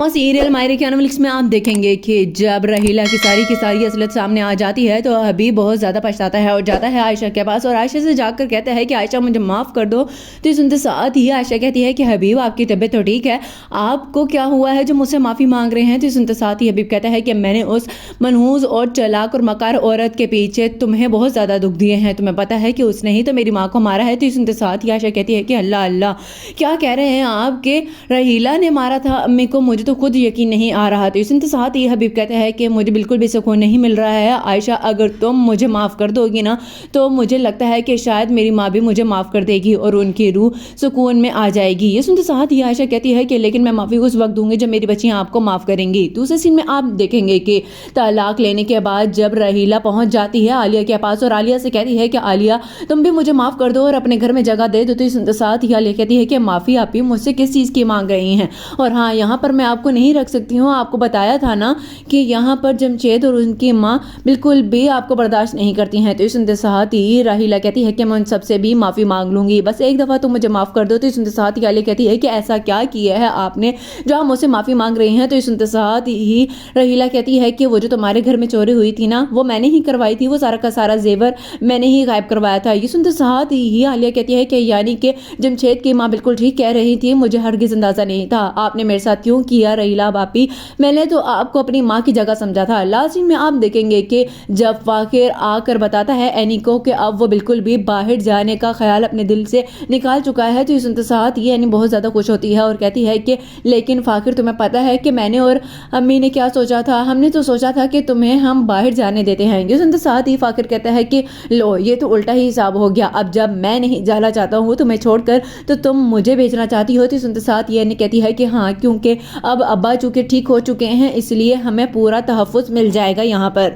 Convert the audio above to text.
और सीरियल मायरे के एनिमल्स में आप देखेंगे कि जब रहीला की सारी असलियत सामने आ जाती है तो हबीब बहुत ज़्यादा पछताता है और जाता है आयशा के पास और आयशा से जाकर कहता है कि आयशा मुझे माफ़ कर दो। तो इस सुनते साथ ही आयशा कहती है कि हबीब आपकी तबीयत तो ठीक है, आपको क्या हुआ है जो मुझसे माफ़ी मांग रहे हैं। तो इस सुनते साथ ही हबीब कहता है कि मैंने उस मनहूस और चलाक और मकार औरत के पीछे तुम्हें बहुत ज़्यादा दुख दिए हैं, तुम्हें पता है कि उसने ही तो मेरी माँ को मारा है। तो इस सुनते साथ ही आयशा कहती है कि अल्लाह अल्लाह क्या कह रहे हैं आप कि रहीला ने मारा था अम्मी को, मुझे तो खुद यकीन नहीं आ रहा। तो इसी के साथ ही हबीब कहता है कि मुझे बिल्कुल भी सुकून नहीं मिल रहा है आयशा, अगर तुम मुझे माफ़ कर दोगी ना तो मुझे लगता है कि शायद मेरी माँ भी मुझे माफ़ कर देगी और उनकी रूह सुकून में आ जाएगी। ये सुनते साथ ही आयशा कहती है कि लेकिन मैं माफ़ी उस वक्त दूंगी जब मेरी बच्चियाँ आपको माफ़ करेंगी। दूसरे सीन में आप देखेंगे कि तलाक लेने के बाद जब रहीला पहुंच जाती है आलिया के पास और आलिया से कहती है कि आलिया तुम भी मुझे माफ़ कर दो और अपने घर में जगह दे दो। तो इस साथ ही आलिया कहती है कि माफ़ी आप ही मुझसे किस चीज़ की मांग रही हैं, और हाँ यहाँ पर मैं आपको नहीं रख सकती हूँ, आपको बताया था ना कि यहाँ पर जमशेद और उनकी माँ बिल्कुल भी आपको बर्दाश्त नहीं करती हैं। तो इस साथ ही राहिला कहती है कि मैं उन सबसे भी माफ़ी मांग लूंगी, बस एक दफ़ा तुम मुझे माफ़ कर दो। तो इस साथ ही आलिया कहती है कि ऐसा क्या किया है आपने जो आप मुझसे माफ़ी मांग रही हैं। तो इस साथ ही राहिला कहती है कि वो जो तुम्हारे घर में चोरी हुई थी ना वो मैंने ही करवाई थी, वो सारा का सारा जेवर मैंने ही गायब करवाया था। ये सुनते साथ ही आलिया कहती है कि यानी कि जमशेद की माँ बिल्कुल ठीक कह रही थी, मुझे हरगिज़ अंदाज़ा नहीं था आपने मेरे साथ क्यों किया रहीला बापी, मैंने तो आपको अपनी माँ की जगह समझा था। लास्ट सीन में आप देखेंगे कि जब फाकिर आकर बताता है एनी को कि अब वो बिल्कुल भी बाहर जाने का ख्याल अपने दिल से निकाल चुका है। तो इस साथ ये एनी बहुत ज़्यादा खुश होती है और कहती है कि लेकिन फाकिर तुम्हें पता है कि मैंने और अम्मी ने क्या सोचा था, हमने तो सोचा था कि तुम्हें हम बाहर जाने देते हैं। इस साथ ही फाकिर कहता है कि लो ये तो उल्टा ही हिसाब हो गया, अब जब मैं नहीं जाना चाहता हूँ तुम्हें छोड़कर तो तुम मुझे भेजना चाहती हो। तो इस साथ ये एनी कहती है कि हाँ क्योंकि अब अब्बा चूंकि ठीक हो चुके हैं इसलिए हमें पूरा तहफ़्फ़ुज़ मिल जाएगा यहाँ पर।